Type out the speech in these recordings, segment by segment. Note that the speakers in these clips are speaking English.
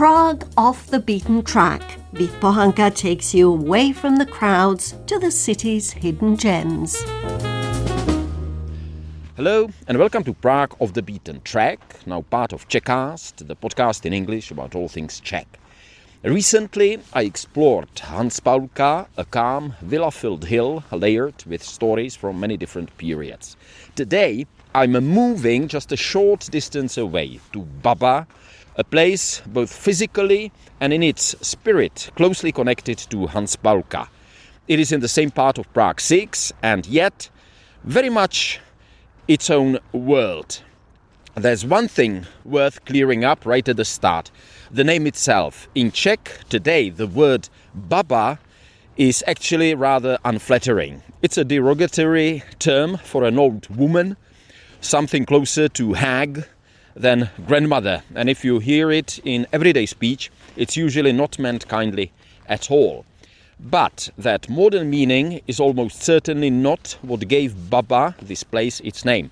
Prague off the beaten track, Vít Pohanka takes you away from the crowds to the city's hidden gems. Hello and welcome to Prague off the beaten track, now part of Czechcast, the podcast in English about all things Czech. Recently I explored Hanspaulka, a calm, villa-filled hill layered with stories from many different periods. Today I'm moving just a short distance away to Baba, a place both physically and in its spirit closely connected to Hanspaulka. It is in the same part of Prague 6 and yet very much its own world. There's one thing worth clearing up right at the start. The name itself. In Czech today the word Baba is actually rather unflattering. It's a derogatory term for an old woman, something closer to hag than grandmother, and if you hear it in everyday speech, it's usually not meant kindly at all. But that modern meaning is almost certainly not what gave Baba, this place, its name.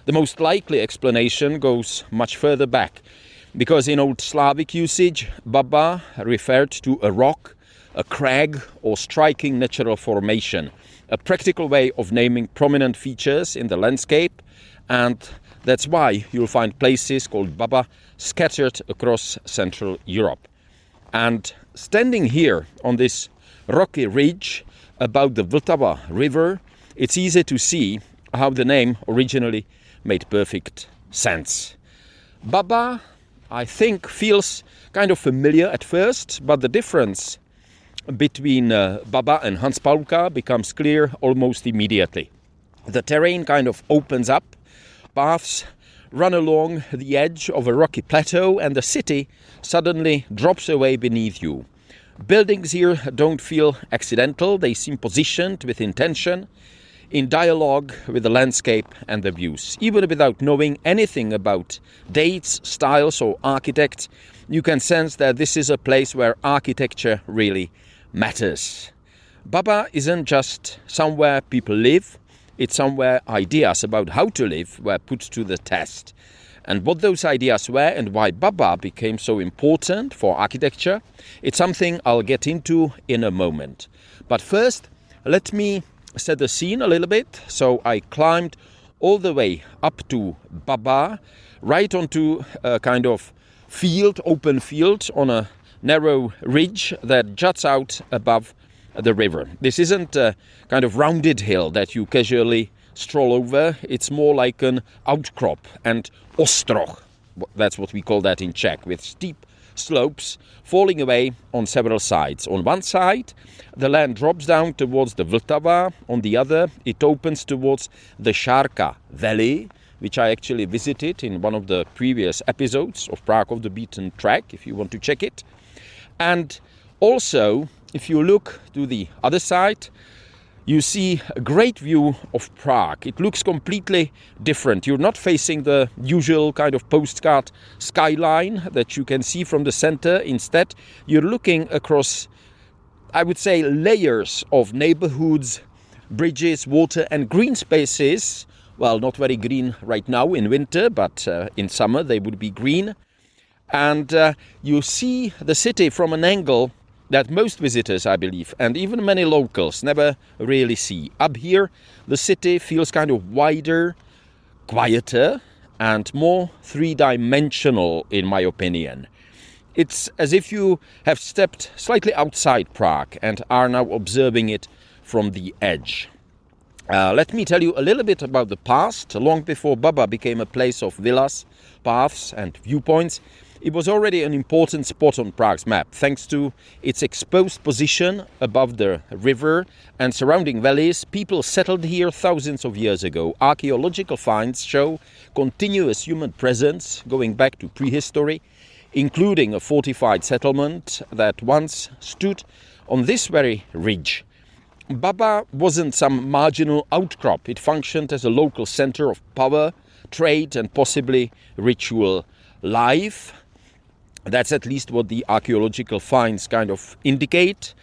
The most likely explanation goes much further back, because in Old Slavic usage, Baba referred to a rock, a crag, or striking natural formation, a practical way of naming prominent features in the landscape, and that's why you'll find places called Baba scattered across Central Europe. And standing here on this rocky ridge above the Vltava river, it's easy to see how the name originally made perfect sense. Baba, I think, feels kind of familiar at first, but the difference between Baba and Hanspaulka becomes clear almost immediately. The terrain kind of opens up. Paths run along the edge of a rocky plateau and the city suddenly drops away beneath you. Buildings here don't feel accidental, they seem positioned with intention, in dialogue with the landscape and the views. Even without knowing anything about dates, styles or architects, you can sense that this is a place where architecture really matters. Baba isn't just somewhere people live, it's somewhere ideas about how to live were put to the test. And what those ideas were and why Baba became so important for architecture, it's something I'll get into in a moment. But first, let me set the scene a little bit. So I climbed all the way up to Baba, right onto a kind of field, open field on a narrow ridge that juts out above the river. This isn't a kind of rounded hill that you casually stroll over. It's more like an outcrop and ostroh. That's what we call that in Czech, with steep slopes falling away on several sides. On one side, the land drops down towards the Vltava. On the other, it opens towards the Šárka Valley, which I actually visited in one of the previous episodes of Prague off the Beaten Track, if you want to check it. And also, if you look to the other side, you see a great view of Prague. It looks completely different. You're not facing the usual kind of postcard skyline that you can see from the center. Instead, you're looking across, I would say, layers of neighborhoods, bridges, water and green spaces. Well, not very green right now in winter, but in summer they would be green. And you see the city from an angle that most visitors, I believe, and even many locals never really see. Up here, the city feels kind of wider, quieter, and more three-dimensional, in my opinion. It's as if you have stepped slightly outside Prague and are now observing it from the edge. Let me tell you a little bit about the past. Long before Baba became a place of villas, paths and viewpoints, it was already an important spot on Prague's map, thanks to its exposed position above the river and surrounding valleys. People settled here thousands of years ago. Archaeological finds show continuous human presence going back to prehistory, including a fortified settlement that once stood on this very ridge. Baba wasn't some marginal outcrop. It functioned as a local center of power, trade and possibly ritual life. That's at least what the archaeological finds kind of indicate.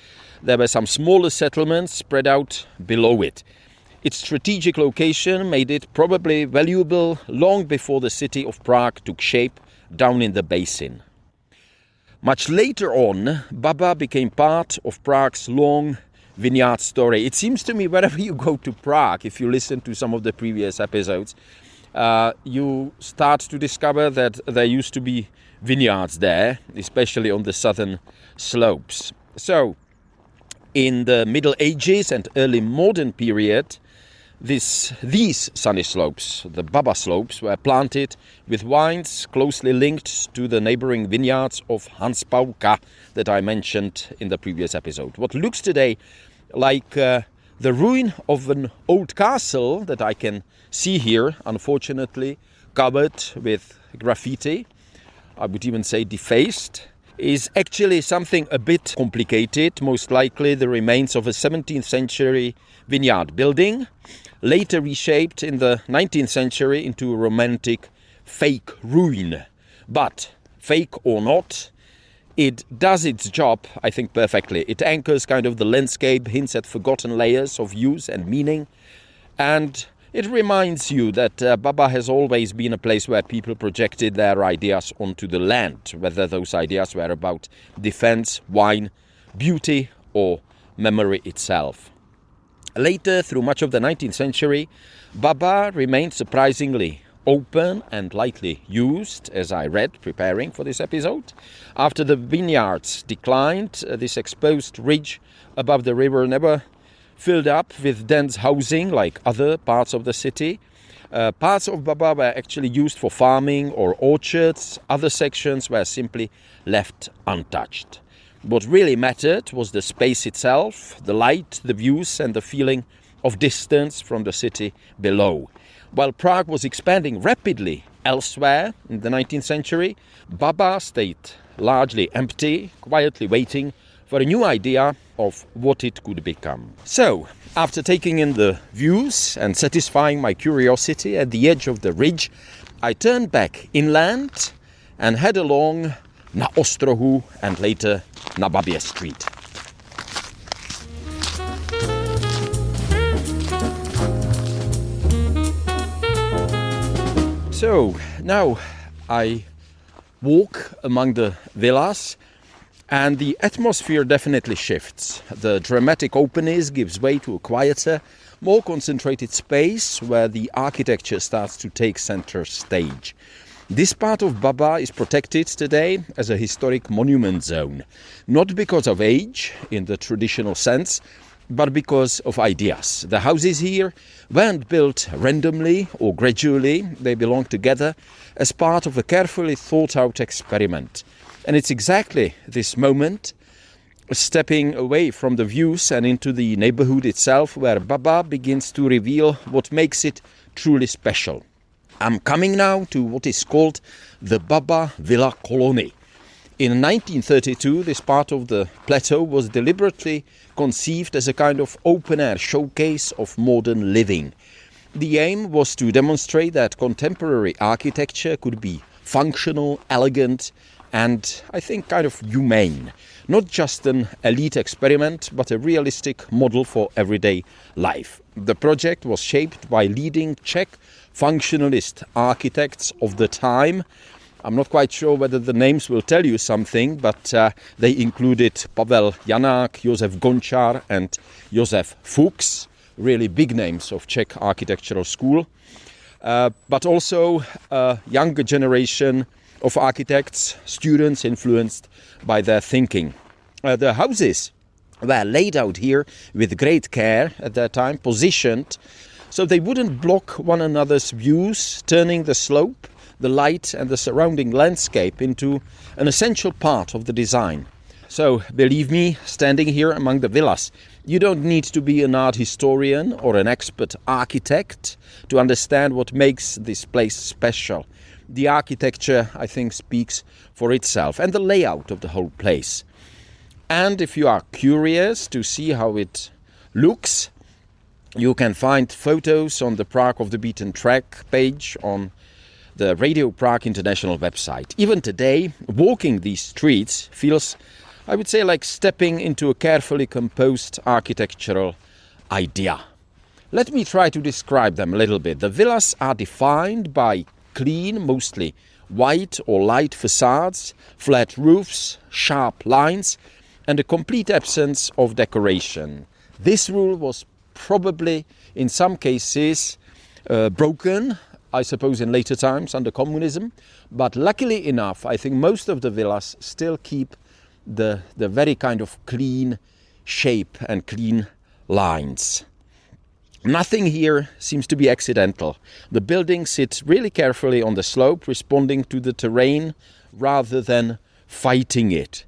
There were some smaller settlements spread out below it. Its strategic location made it probably valuable long before the city of Prague took shape down in the basin. Much later on, Baba became part of Prague's long vineyard story. It seems to me wherever you go to Prague, if you listen to some of the previous episodes, you start to discover that there used to be vineyards there, especially on the southern slopes. So, in the Middle Ages and early modern period, these sunny slopes, the Baba slopes, were planted with vines closely linked to the neighboring vineyards of Hanspaulka that I mentioned in the previous episode. What looks today like the ruin of an old castle that I can see here, unfortunately covered with graffiti, I would even say defaced, is actually something a bit complicated, most likely the remains of a 17th century vineyard building, later reshaped in the 19th century into a romantic fake ruin. But, fake or not, it does its job, I think, perfectly. It anchors kind of the landscape, hints at forgotten layers of use and meaning, and it reminds you that Baba has always been a place where people projected their ideas onto the land, whether those ideas were about defense, wine, beauty, or memory itself. Later, through much of the 19th century, Baba remained surprisingly open and lightly used, as I read preparing for this episode. After the vineyards declined, this exposed ridge above the river never filled up with dense housing like other parts of the city. Parts of Baba were actually used for farming or orchards. Other sections were simply left untouched. What really mattered was the space itself, the light, the views, and the feeling of distance from the city below. While Prague was expanding rapidly elsewhere in the 19th century, Baba stayed largely empty, quietly waiting for a new idea of what it could become. So, after taking in the views and satisfying my curiosity at the edge of the ridge, I turned back inland and head along Na Ostrohu and later Na Babě Street. So, now I walk among the villas, and the atmosphere definitely shifts. The dramatic openness gives way to a quieter, more concentrated space where the architecture starts to take center stage. This part of Baba is protected today as a historic monument zone, not because of age in the traditional sense, but because of ideas. The houses here weren't built randomly or gradually, they belong together as part of a carefully thought out experiment. And it's exactly this moment, stepping away from the views and into the neighborhood itself, where Baba begins to reveal what makes it truly special. I'm coming now to what is called the Baba Villa Colony. In 1932, this part of the plateau was deliberately conceived as a kind of open-air showcase of modern living. The aim was to demonstrate that contemporary architecture could be functional, elegant, and I think kind of humane. Not just an elite experiment, but a realistic model for everyday life. The project was shaped by leading Czech functionalist architects of the time. I'm not quite sure whether the names will tell you something, but they included Pavel Janák, Josef Gončar and Josef Fuchs, really big names of Czech architectural school, but also a younger generation of architects, students influenced by their thinking. The houses were laid out here with great care at that time, positioned so they wouldn't block one another's views, turning the slope, the light and the surrounding landscape into an essential part of the design. So, believe me, standing here among the villas, you don't need to be an art historian or an expert architect to understand what makes this place special. The architecture, I think, speaks for itself, and the layout of the whole place. And if you are curious to see how it looks, you can find photos on the Prague of the Beaten Track page on the Radio Prague International website. Even today, walking these streets feels, I would say, like stepping into a carefully composed architectural idea. Let me try to describe them a little bit. The villas are defined by clean, mostly white or light facades, flat roofs, sharp lines, and a complete absence of decoration. This rule was probably, in some cases, broken, I suppose, in later times under communism. But luckily enough, I think most of the villas still keep the very kind of clean shape and clean lines. Nothing here seems to be accidental. The buildings sit really carefully on the slope, responding to the terrain rather than fighting it.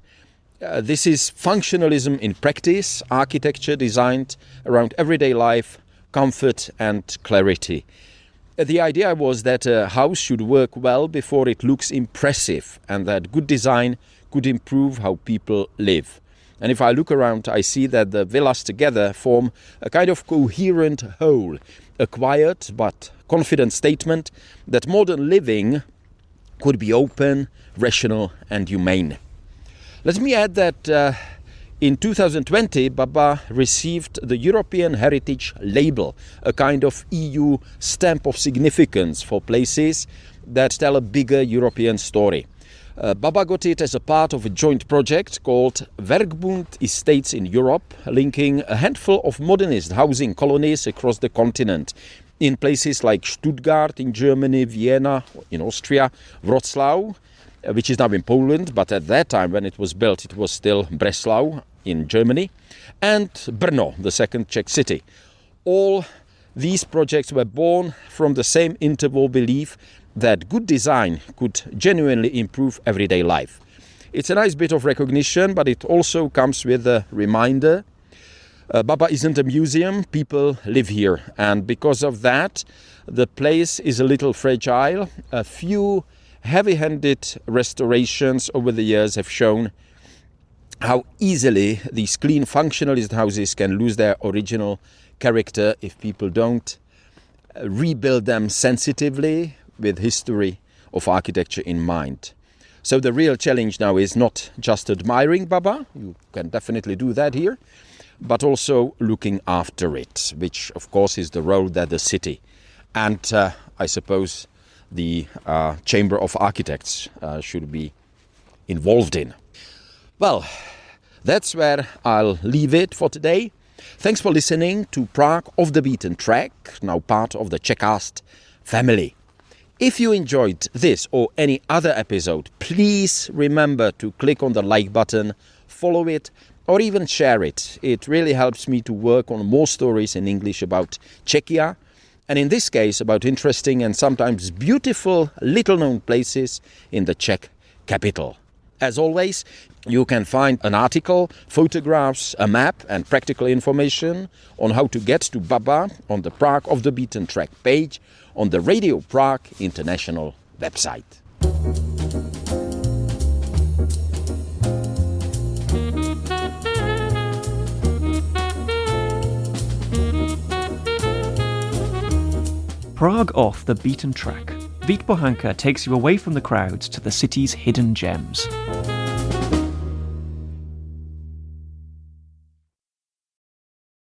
This is functionalism in practice, architecture designed around everyday life, comfort and clarity. The idea was that a house should work well before it looks impressive, and that good design could improve how people live. And if I look around, I see that the villas together form a kind of coherent whole, a quiet but confident statement that modern living could be open, rational and humane. Let me add that in 2020, Baba received the European Heritage Label, a kind of EU stamp of significance for places that tell a bigger European story. Baba got it as a part of a joint project called Werkbund Estates in Europe, linking a handful of modernist housing colonies across the continent in places like Stuttgart in Germany, Vienna in Austria, Wrocław, which is now in Poland, but at that time when it was built it was still Breslau in Germany, and Brno, the second Czech city. All these projects were born from the same interval belief that good design could genuinely improve everyday life. It's a nice bit of recognition, but it also comes with a reminder. Baba isn't a museum, people live here, and because of that the place is a little fragile. A few heavy-handed restorations over the years have shown how easily these clean functionalist houses can lose their original character if people don't rebuild them sensitively with history of architecture in mind. So the real challenge now is not just admiring Baba, you can definitely do that here, but also looking after it, which of course is the role that the city and I suppose the Chamber of Architects should be involved in. Well, that's where I'll leave it for today. Thanks for listening to Prague Off the Beaten Track, now part of the Czechcast family. If you enjoyed this or any other episode, please remember to click on the like button, follow it, or even share it. It really helps me to work on more stories in English about Czechia, and in this case about interesting and sometimes beautiful little-known places in the Czech capital. As always, you can find an article, photographs, a map and practical information on how to get to Baba on the Prague Off the Beaten Track page on the Radio Prague International website. Prague Off the Beaten Track. Vít Bohanka takes you away from the crowds to the city's hidden gems.